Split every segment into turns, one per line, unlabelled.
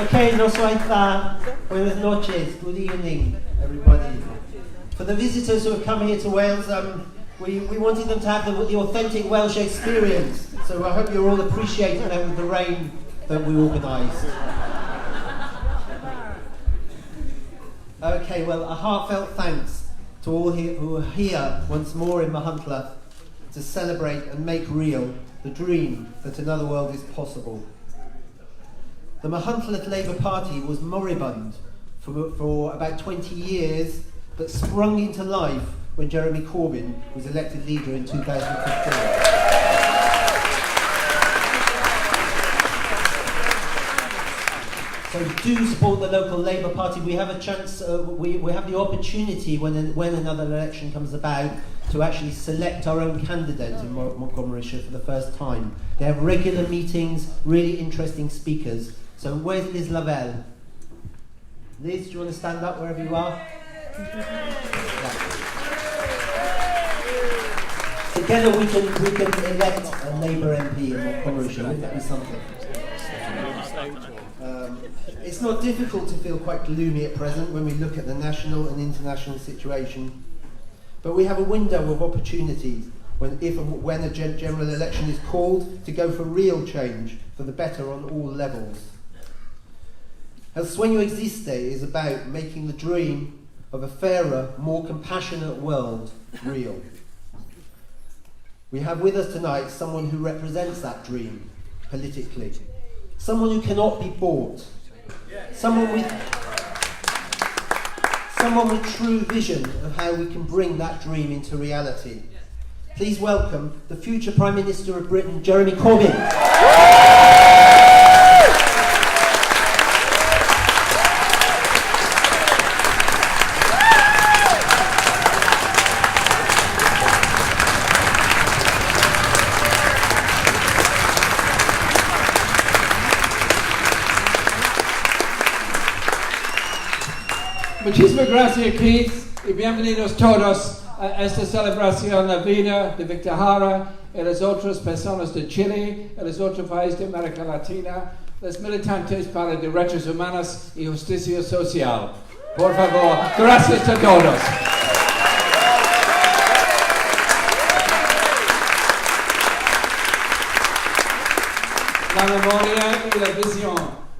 Okay, no suelta. Buenas noches. Good evening, everybody. For the visitors who have come here to Wales, we wanted them to have the authentic Welsh experience. So I hope you're all appreciating that with the rain that we organised. Okay, well, a heartfelt thanks to all who are here once more in Machynlleth to celebrate and make real the dream that another world is possible. The Machynlleth Labour Party was moribund for about 20 years, but sprung into life when Jeremy Corbyn was elected leader in 2015. So do support the local Labour Party. We have a chance, we have the opportunity when another election comes about to actually select our own candidate in Montgomeryshire for the first time. They have regular meetings, really interesting speakers. So where's Liz Lavelle? Liz, do you want to stand up wherever you are? Together we can elect a Labour MP in Montgomeryshire. Wouldn't that be something? It's not difficult to feel quite gloomy at present when we look at the national and international situation, but we have a window of opportunities when a general election is called to go for real change for the better on all levels. El Sueño Existe is about making the dream of a fairer, more compassionate world real. We have with us tonight someone who represents that dream politically. Someone who cannot be bought. Someone with true vision of how we can bring that dream into reality. Please welcome the future Prime Minister of Britain, Jeremy Corbyn.
Muchísimas gracias, Keith, y bienvenidos todos a esta celebración de la vida de Víctor Jara y las otras personas de Chile y los otros países de América Latina, los militantes para derechos humanos y justicia social. Por favor, gracias a todos. La memoria y la visión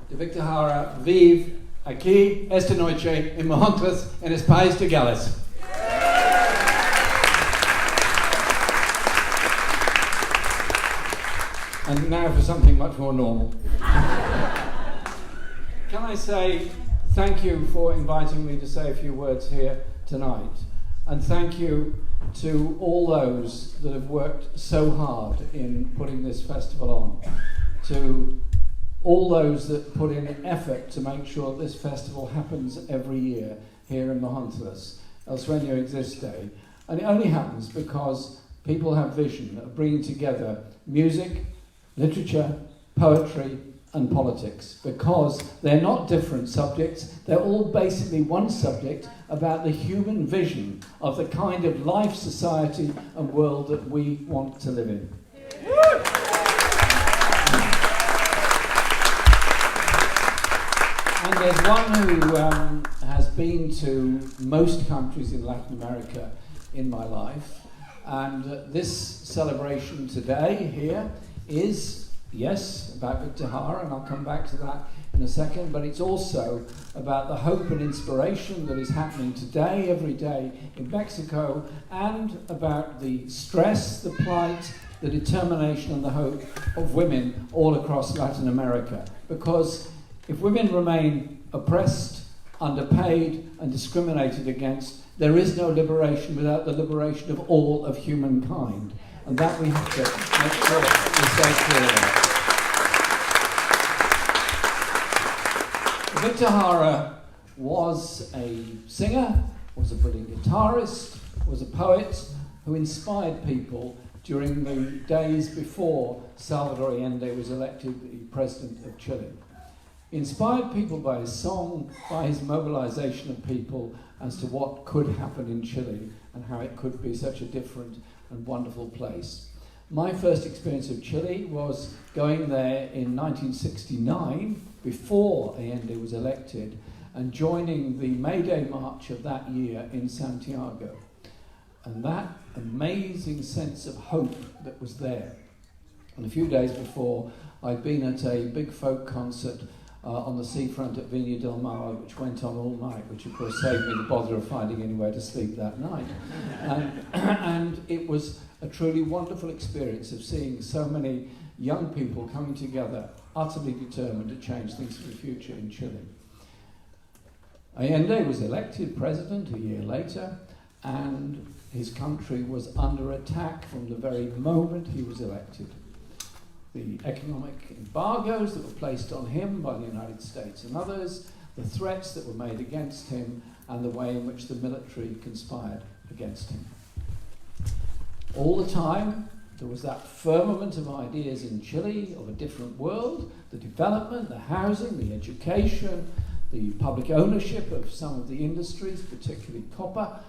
de Víctor Jara vive aquí, esta noche, en Machynlleth, en el país de Gales. And now for something much more normal. Can I say thank you for inviting me to say a few words here tonight, and thank you to all those that have worked so hard in putting this festival on, to all those that put in an effort to make sure this festival happens every year here in Machynlleth, El Sueño Existe. And it only happens because people have vision of bringing together music, literature, poetry and politics, because they're not different subjects, they're all basically one subject about the human vision of the kind of life, society and world that we want to live in. And there's one who has been to most countries in Latin America in my life, and this celebration today here is, yes, about Víctor Jara, and I'll come back to that in a second, but it's also about the hope and inspiration that is happening today, every day in Mexico, and about the stress, the plight, the determination and the hope of women all across Latin America. Because if women remain oppressed, underpaid and discriminated against, there is no liberation without the liberation of all of humankind. And that we have to make sure we say clearly. Víctor Jara was a singer, was a brilliant guitarist, was a poet who inspired people during the days before Salvador Allende was elected the president of Chile. He inspired people by his song, by his mobilization of people as to what could happen in Chile and how it could be such a different and wonderful place. My first experience of Chile was going there in 1969, before Allende was elected, and joining the May Day march of that year in Santiago. And that amazing sense of hope that was there. And a few days before, I'd been at a big folk concert on the seafront at Viña del Mar, which went on all night, which of course saved me the bother of finding anywhere to sleep that night. And it was a truly wonderful experience of seeing so many young people coming together, utterly determined to change things for the future in Chile. Allende was elected president a year later, and his country was under attack from the very moment he was elected. The economic embargoes that were placed on him by the United States and others, the threats that were made against him, and the way in which the military conspired against him. All the time, there was that firmament of ideas in Chile of a different world, the development, the housing, the education, the public ownership of some of the industries, particularly copper,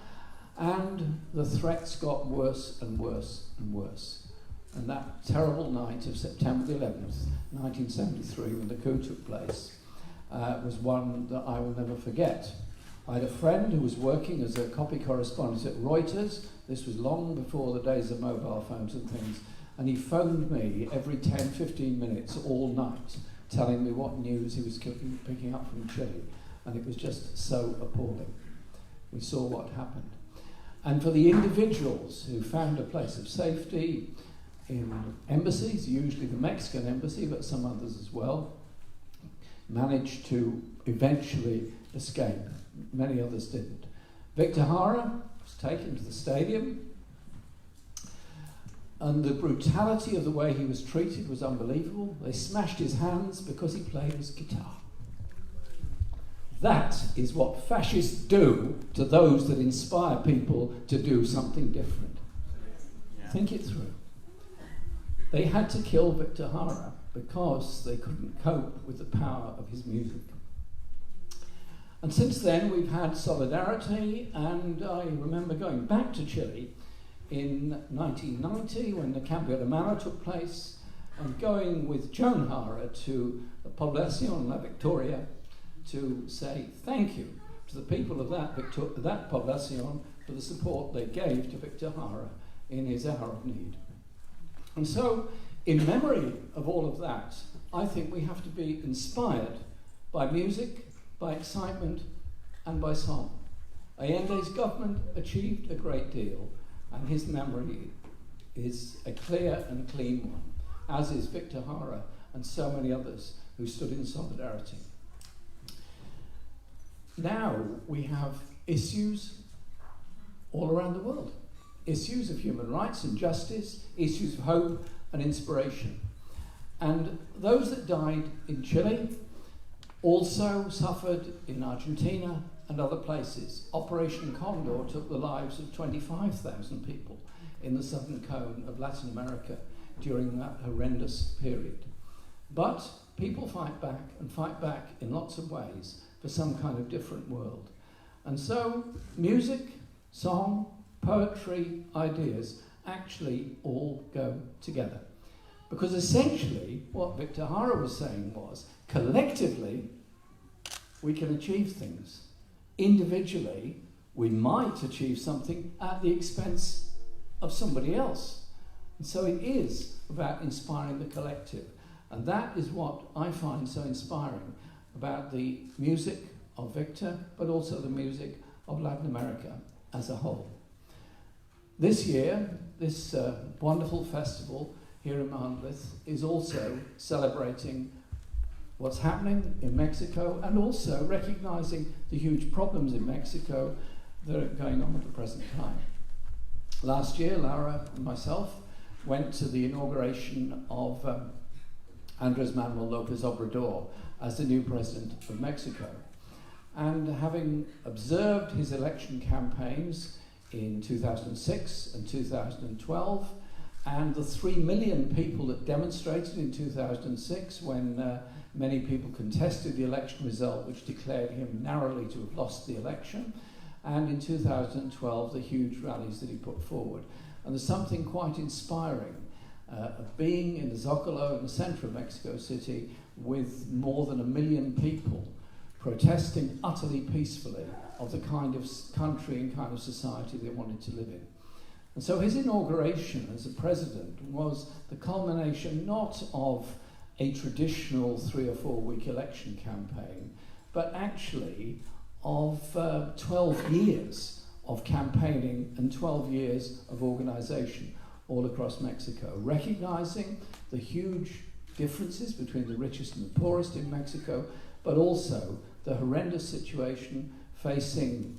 and the threats got worse and worse and worse. And that terrible night of September the 11th, 1973, when the coup took place, was one that I will never forget. I had a friend who was working as a copy correspondent at Reuters. This was long before the days of mobile phones and things. And he phoned me every 10, 15 minutes all night, telling me what news he was picking up from Chile. And it was just so appalling. We saw what happened. And for the individuals who found a place of safety in embassies, usually the Mexican embassy, but some others as well, managed to eventually escape. Many others didn't. Victor Jara was taken to the stadium, and the brutality of the way he was treated was unbelievable. They smashed his hands because he played his guitar. That is what fascists do to those that inspire people to do something different. Yeah. Think it through. They had to kill Victor Jara because they couldn't cope with the power of his music. And since then, we've had solidarity, and I remember going back to Chile in 1990 when the Cambio de Mano took place, and going with Joan Jara to the Poblacion La Victoria to say thank you to the people of that Poblacion for the support they gave to Victor Jara in his hour of need. And so, in memory of all of that, I think we have to be inspired by music, by excitement, and by song. Allende's government achieved a great deal, and his memory is a clear and clean one, as is Victor Jara and so many others who stood in solidarity. Now we have issues all around the world. Issues of human rights and justice, issues of hope and inspiration. And those that died in Chile also suffered in Argentina and other places. Operation Condor took the lives of 25,000 people in the southern cone of Latin America during that horrendous period. But people fight back, and fight back in lots of ways for some kind of different world. And so music, song, poetry, ideas actually all go together. Because essentially what Victor Jara was saying was, collectively we can achieve things. Individually we might achieve something at the expense of somebody else. And so it is about inspiring the collective. And that is what I find so inspiring about the music of Victor, but also the music of Latin America as a whole. This year, this wonderful festival here in Monmouth is also celebrating what's happening in Mexico and also recognising the huge problems in Mexico that are going on at the present time. Last year, Laura and myself went to the inauguration of Andrés Manuel López Obrador as the new president of Mexico. And having observed his election campaigns in 2006 and 2012, and the 3 million people that demonstrated in 2006 when many people contested the election result, which declared him narrowly to have lost the election, and in 2012 the huge rallies that he put forward. And there's something quite inspiring of being in the Zocalo in the center of Mexico City with more than 1 million people protesting utterly peacefully of the kind of country and kind of society they wanted to live in. And so his inauguration as a president was the culmination not of a traditional 3 or 4 week election campaign, but actually of 12 years of campaigning and 12 years of organization all across Mexico, recognizing the huge differences between the richest and the poorest in Mexico, but also the horrendous situation facing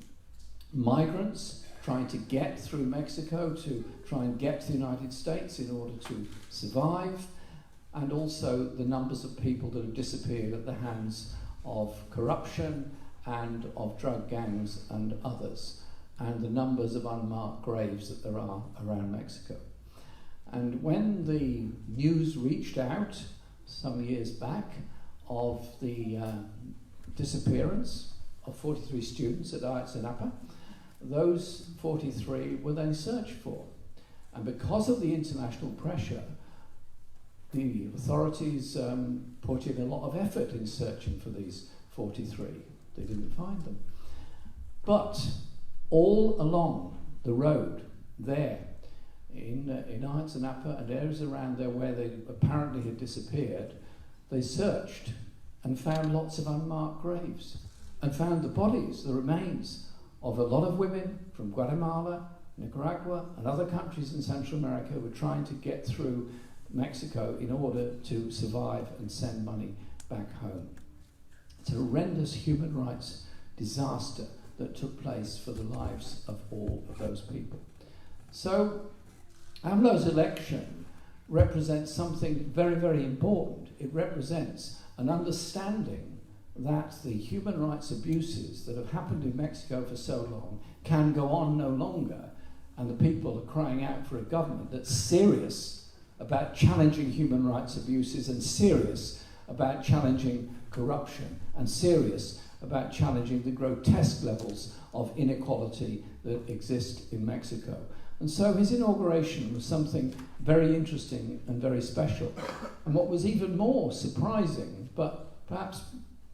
migrants trying to get through Mexico to try and get to the United States in order to survive, and also the numbers of people that have disappeared at the hands of corruption and of drug gangs and others, and the numbers of unmarked graves that there are around Mexico. And when the news reached out some years back of the disappearance of 43 students at Ayotzinapa, those 43 were then searched for. And because of the international pressure, the authorities put in a lot of effort in searching for these 43. They didn't find them. But all along the road there, in Ayotzinapa and areas around there where they apparently had disappeared, they searched and found lots of unmarked graves and found the bodies, the remains of a lot of women from Guatemala, Nicaragua and other countries in Central America who were trying to get through Mexico in order to survive and send money back home. It's a horrendous human rights disaster that took place for the lives of all of those people. So AMLO's election represents something very, very important. It represents an understanding that the human rights abuses that have happened in Mexico for so long can go on no longer, and the people are crying out for a government that's serious about challenging human rights abuses and serious about challenging corruption and serious about challenging the grotesque levels of inequality that exist in Mexico. And so his inauguration was something very interesting and very special. And what was even more surprising, but perhaps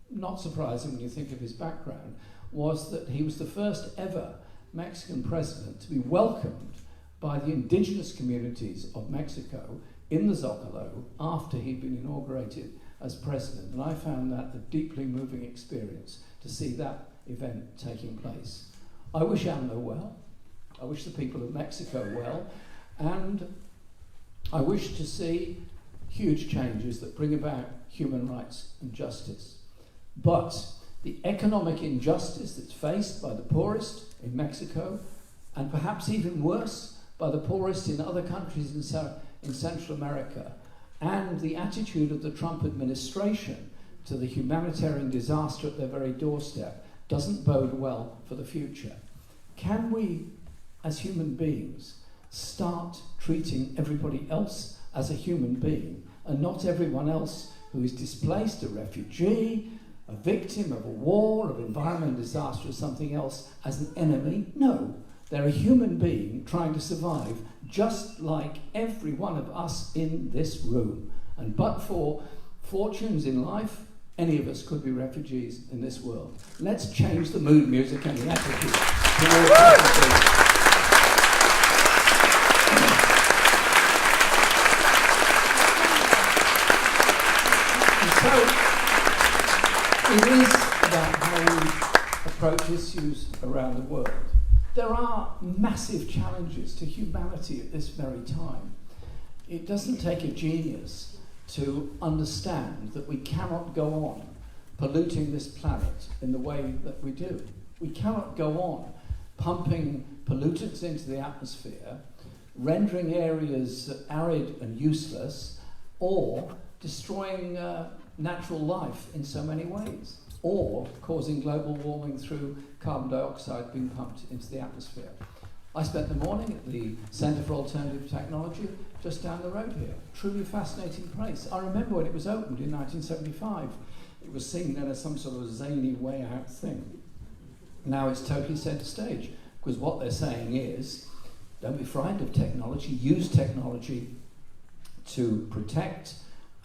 not surprising when you think of his background, was that he was the first ever Mexican president to be welcomed by the indigenous communities of Mexico in the Zocalo after he'd been inaugurated as president. And I found that a deeply moving experience to see that event taking place. I wish AMLO well. I wish the people of Mexico well. And I wish to see huge changes that bring about human rights and justice. But the economic injustice that's faced by the poorest in Mexico, and perhaps even worse, by the poorest in other countries in Central America, and the attitude of the Trump administration to the humanitarian disaster at their very doorstep doesn't bode well for the future. Can we, as human beings, start treating everybody else as a human being and not everyone else who is displaced, a refugee, a victim of a war, of environmental disaster or something else, as an enemy? No. They're a human being trying to survive, just like every one of us in this room. And but for fortunes in life, any of us could be refugees in this world. Let's change the mood music and the attitude towards refugees. And so, it is about how we approach issues around the world. There are massive challenges to humanity at this very time. It doesn't take a genius to understand that we cannot go on polluting this planet in the way that we do. We cannot go on pumping pollutants into the atmosphere, rendering areas arid and useless, or destroying natural life in so many ways, or causing global warming through carbon dioxide being pumped into the atmosphere. I spent the morning at the Centre for Alternative Technology just down the road here. Truly fascinating place. I remember when it was opened in 1975. It was seen then as some sort of zany way out thing. Now it's totally centre stage, because what they're saying is, don't be frightened of technology, use technology to protect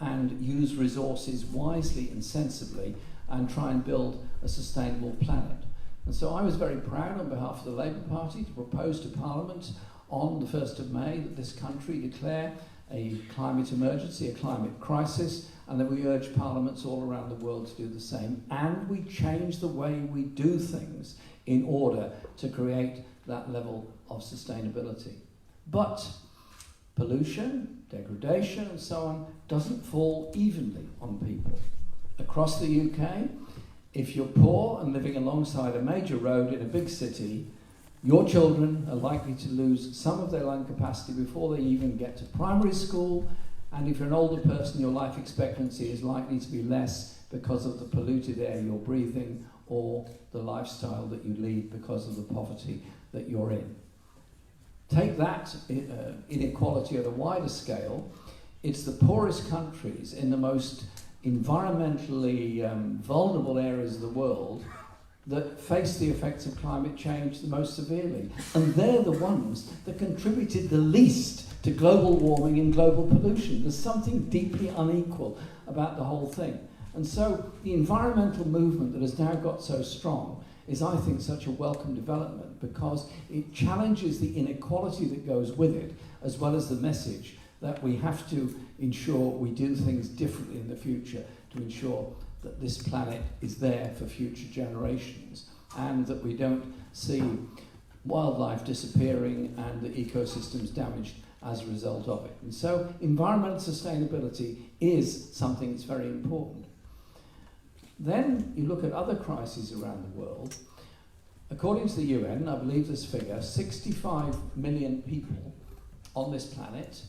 and use resources wisely and sensibly and try and build a sustainable planet. And so I was very proud on behalf of the Labour Party to propose to Parliament on the 1st of May that this country declare a climate emergency, a climate crisis, and that we urge parliaments all around the world to do the same. And we change the way we do things in order to create that level of sustainability. But pollution, degradation and so on doesn't fall evenly on people. Across the UK, if you're poor and living alongside a major road in a big city, your children are likely to lose some of their lung capacity before they even get to primary school, and if you're an older person, your life expectancy is likely to be less because of the polluted air you're breathing or the lifestyle that you lead because of the poverty that you're in. Take that inequality at a wider scale. It's the poorest countries in the most environmentally vulnerable areas of the world that face the effects of climate change the most severely. And they're the ones that contributed the least to global warming and global pollution. There's something deeply unequal about the whole thing. And so the environmental movement that has now got so strong is, I think, such a welcome development because it challenges the inequality that goes with it, as well as the message that we have to ensure we do things differently in the future to ensure that this planet is there for future generations and that we don't see wildlife disappearing and the ecosystems damaged as a result of it. And so environmental sustainability is something that's very important. Then you look at other crises around the world. According to the UN, I believe this figure, 65 million people on this planet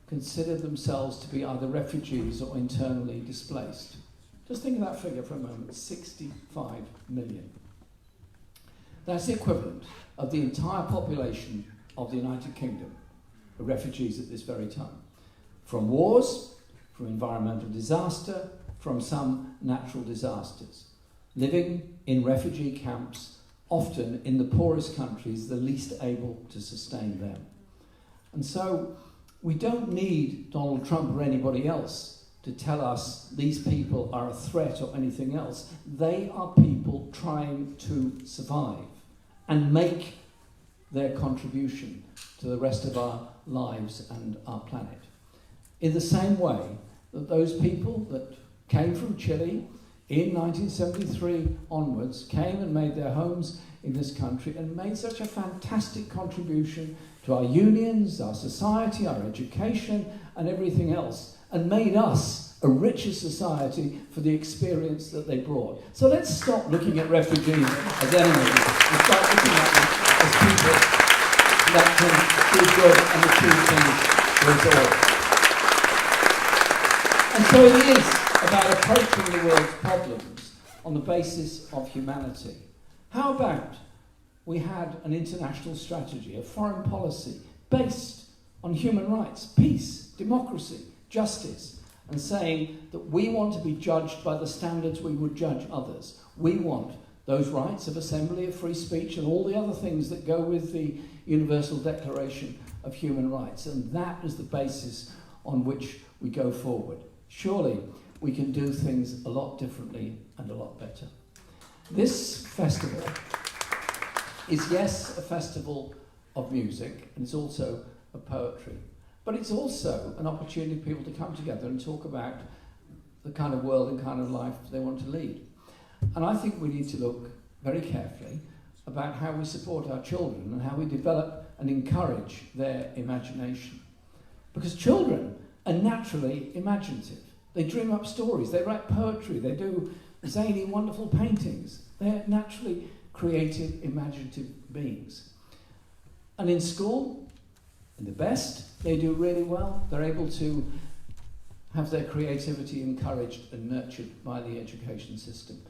consider themselves to be either refugees or internally displaced. Just think of that figure for a moment, 65 million. That's the equivalent of the entire population of the United Kingdom, are refugees at this very time. From wars, from environmental disaster, from some natural disasters. Living in refugee camps, often in the poorest countries, the least able to sustain them. And so we don't need Donald Trump or anybody else to tell us these people are a threat or anything else. They are people trying to survive and make their contribution to the rest of our lives and our planet. In the same way that those people that came from Chile in 1973 onwards, came and made their homes in this country and made such a fantastic contribution to our unions, our society, our education and everything else, and made us a richer society for the experience that they brought. So let's stop looking at refugees as enemies and start looking at them as people that can do good and achieve things for us all. And so it is about approaching the world's problems on the basis of humanity. How about we had an international strategy, a foreign policy based on human rights, peace, democracy, justice, and saying that we want to be judged by the standards we would judge others. We want those rights of assembly, of free speech, and all the other things that go with the Universal Declaration of Human Rights. And that is the basis on which we go forward. Surely we can do things a lot differently and a lot better. This festival is, yes, a festival of music, and it's also of poetry. But it's also an opportunity for people to come together and talk about the kind of world and kind of life they want to lead. And I think we need to look very carefully about how we support our children and how we develop and encourage their imagination. Because children are naturally imaginative. They dream up stories, they write poetry, they do zany, wonderful paintings. They're naturally creative, imaginative beings. And in school, in the best, they do really well. They're able to have their creativity encouraged and nurtured by the education system.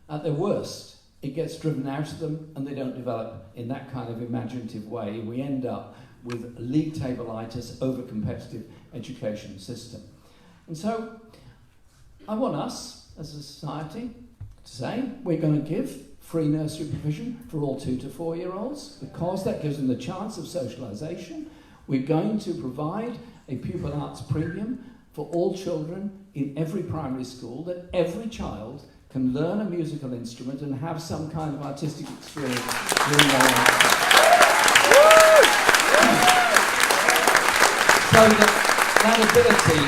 At their worst, it gets driven out of them and they don't develop in that kind of imaginative way. We end up with league table-itis, over-competitive education system. And so I want us, as a society, to say we're going to give free nursery provision for all 2 to 4-year-olds because that gives them the chance of socialisation. We're going to provide a pupil arts premium for all children in every primary school, that every child can learn a musical instrument and have some kind of artistic experience during their life. So that ability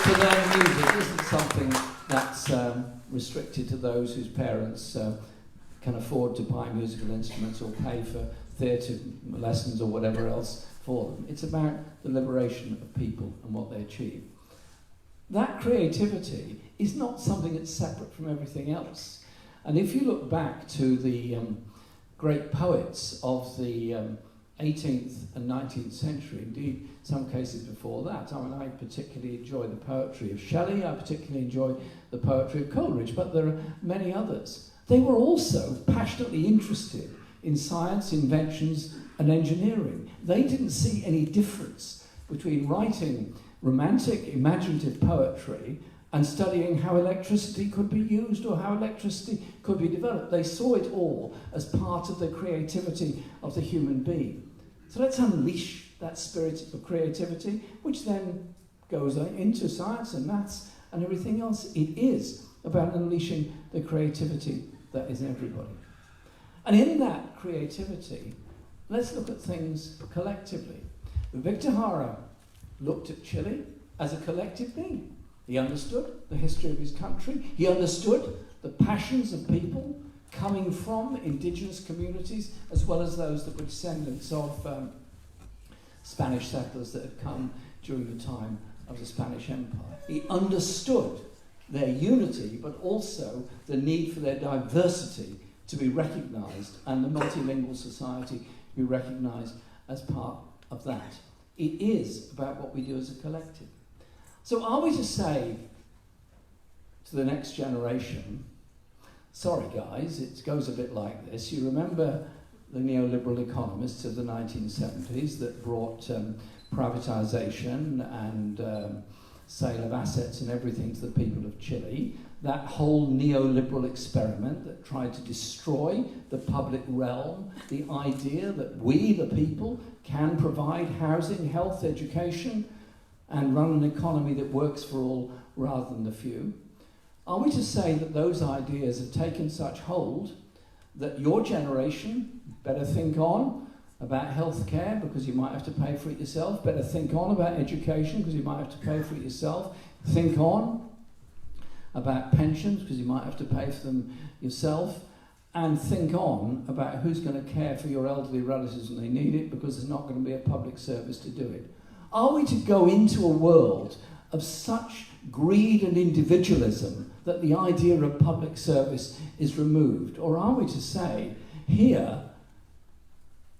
to learn music isn't something that's restricted to those whose parents can afford to buy musical instruments or pay for theatre lessons or whatever else for them. It's about the liberation of people and what they achieve. That creativity is not something that's separate from everything else. And if you look back to the great poets of the 18th and 19th century, indeed some cases before that, I mean, I particularly enjoy the poetry of Shelley, I particularly enjoy the poetry of Coleridge, but there are many others. They were also passionately interested in science, inventions, and engineering. They didn't see any difference between writing romantic, imaginative poetry and studying how electricity could be used or how electricity could be developed. They saw it all as part of the creativity of the human being. So let's unleash that spirit of creativity, which then goes into science and maths and everything else. It is about unleashing the creativity that is everybody. And in that creativity, let's look at things collectively. Victor Jara looked at Chile as a collective thing. He understood the history of his country. He understood the passions of people coming from indigenous communities, as well as those that were descendants of Spanish settlers that had come during the time of the Spanish Empire. He understood their unity, but also the need for their diversity to be recognised, and the multilingual society to be recognised as part of that. It is about what we do as a collective. So are we to say to the next generation, sorry guys, it goes a bit like this. You remember the neoliberal economists of the 1970s that brought privatisation and sale of assets and everything to the people of Chile. That whole neoliberal experiment that tried to destroy the public realm, the idea that we, the people, can provide housing, health, education, and run an economy that works for all rather than the few. Are we to say that those ideas have taken such hold that your generation better think on about healthcare because you might have to pay for it yourself, better think on about education because you might have to pay for it yourself, think on about pensions because you might have to pay for them yourself, and think on about who's going to care for your elderly relatives when they need it because there's not going to be a public service to do it? Are we to go into a world of such greed and individualism that the idea of public service is removed? Or are we to say, here,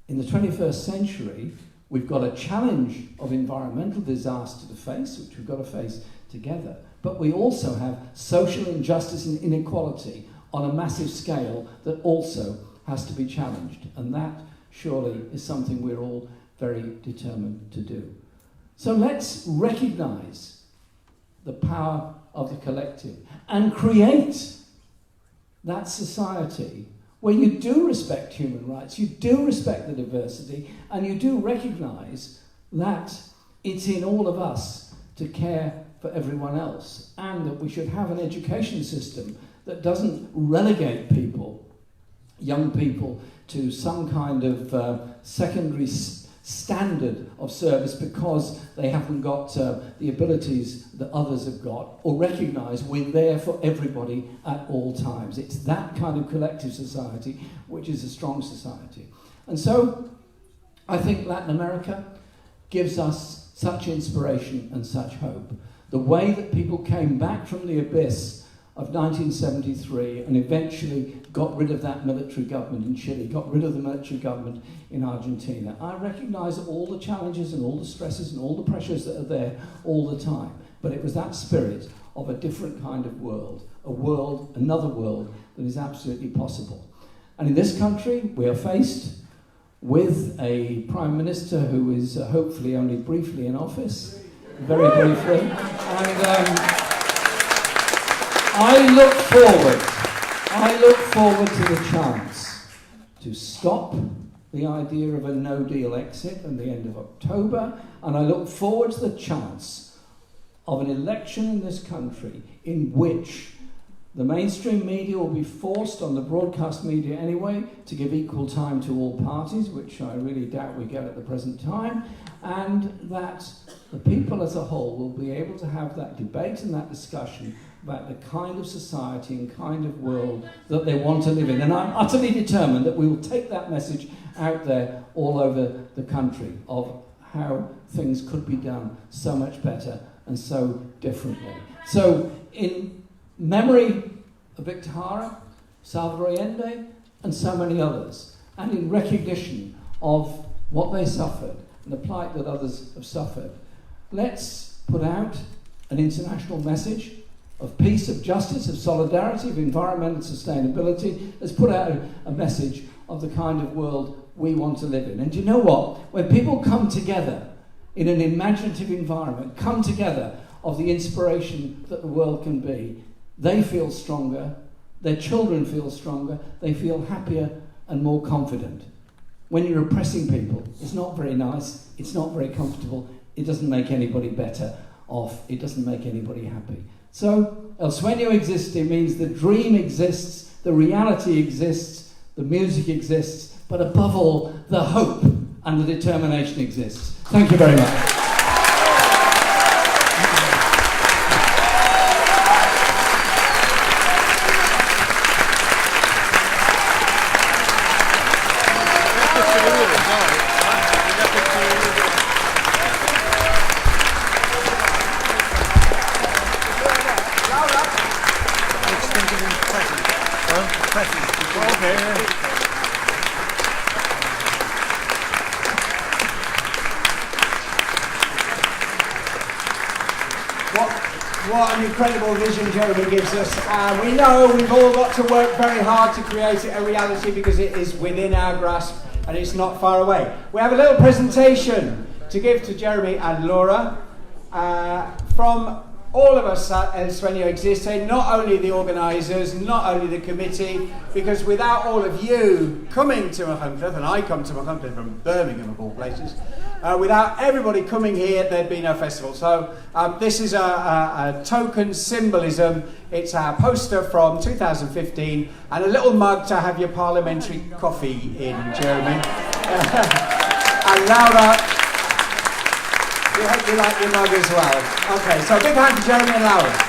in the 21st century, we've got a challenge of environmental disaster to face, which we've got to face together, but we also have social injustice and inequality on a massive scale that also has to be challenged. And that, surely, is something we're all very determined to do. So let's recognise the power of the collective and create that society where you do respect human rights, you do respect the diversity, and you do recognise that it's in all of us to care for everyone else, and that we should have an education system that doesn't relegate people, young people, to some kind of secondary standard of service because they haven't got the abilities that others have got, or recognise we're there for everybody at all times. It's that kind of collective society which is a strong society. And so I think Latin America gives us such inspiration and such hope. The way that people came back from the abyss of 1973 and eventually got rid of that military government in Chile, got rid of the military government in Argentina. I recognise all the challenges and all the stresses and all the pressures that are there all the time. But it was that spirit of a different kind of world, a world, another world that is absolutely possible. And in this country, we are faced with a Prime Minister who is hopefully only briefly in office, very briefly. And I look forward to the chance to stop the idea of a no-deal exit at the end of October, and I look forward to the chance of an election in this country in which the mainstream media will be forced, on the broadcast media anyway, to give equal time to all parties, which I really doubt we get at the present time, and that the people as a whole will be able to have that debate and that discussion about the kind of society and kind of world that they want to live in. And I'm utterly determined that we will take that message out there all over the country of how things could be done so much better and so differently. So in memory of Victor Jara, Salvador Allende, and so many others, and in recognition of what they suffered and the plight that others have suffered, let's put out an international message of peace, of justice, of solidarity, of environmental sustainability. Let's put out a message of the kind of world we want to live in. And you know what? When people come together in an imaginative environment, come together of the inspiration that the world can be, they feel stronger, their children feel stronger, they feel happier and more confident. When you're oppressing people, it's not very nice, it's not very comfortable, it doesn't make anybody better off, it doesn't make anybody happy. So, El Sueño Existe means the dream exists, the reality exists, the music exists, but above all, the hope and the determination exists. Thank you very much.
What an incredible vision Jeremy gives us. We know we've all got to work very hard to create it a reality because it is within our grasp and it's not far away. We have a little presentation to give to Jeremy and Laura from all of us at El Sueño Existe, not only the organisers, not only the committee, because without all of you coming to Machynlleth, and I come to Machynlleth from Birmingham of all places, without everybody coming here, there'd be no festival. So this is a token symbolism. It's our poster from 2015 and a little mug to have your parliamentary coffee in, Jeremy. And Laura, we hope you like your mug as well. Okay, so a big hand to Jeremy and Laura.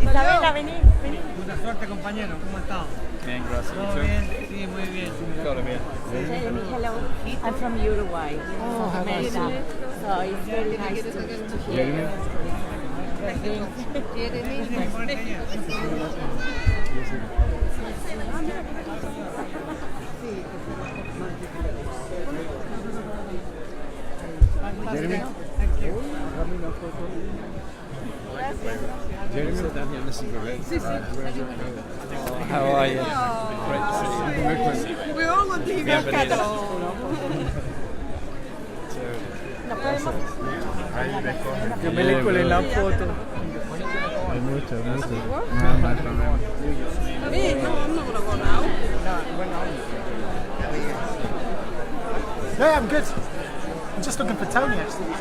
Isabela, vení.
Buena suerte, compañero. ¿Cómo estás?
Bien, gracias.
¿Todo bien? Sí, muy bien.
Todo bien.
Jeremy, hello. I'm from Uruguay, South America. So it's very nice to hear you.
Jeremy, thank you.
Jeremy, this is great.
How are you?
Great to see you.
We all want to be
Yo película en la foto.
Hay mucho. No hay problema.
No, I'm not going to go now.
Yeah, I'm good. I'm just looking for Tony actually.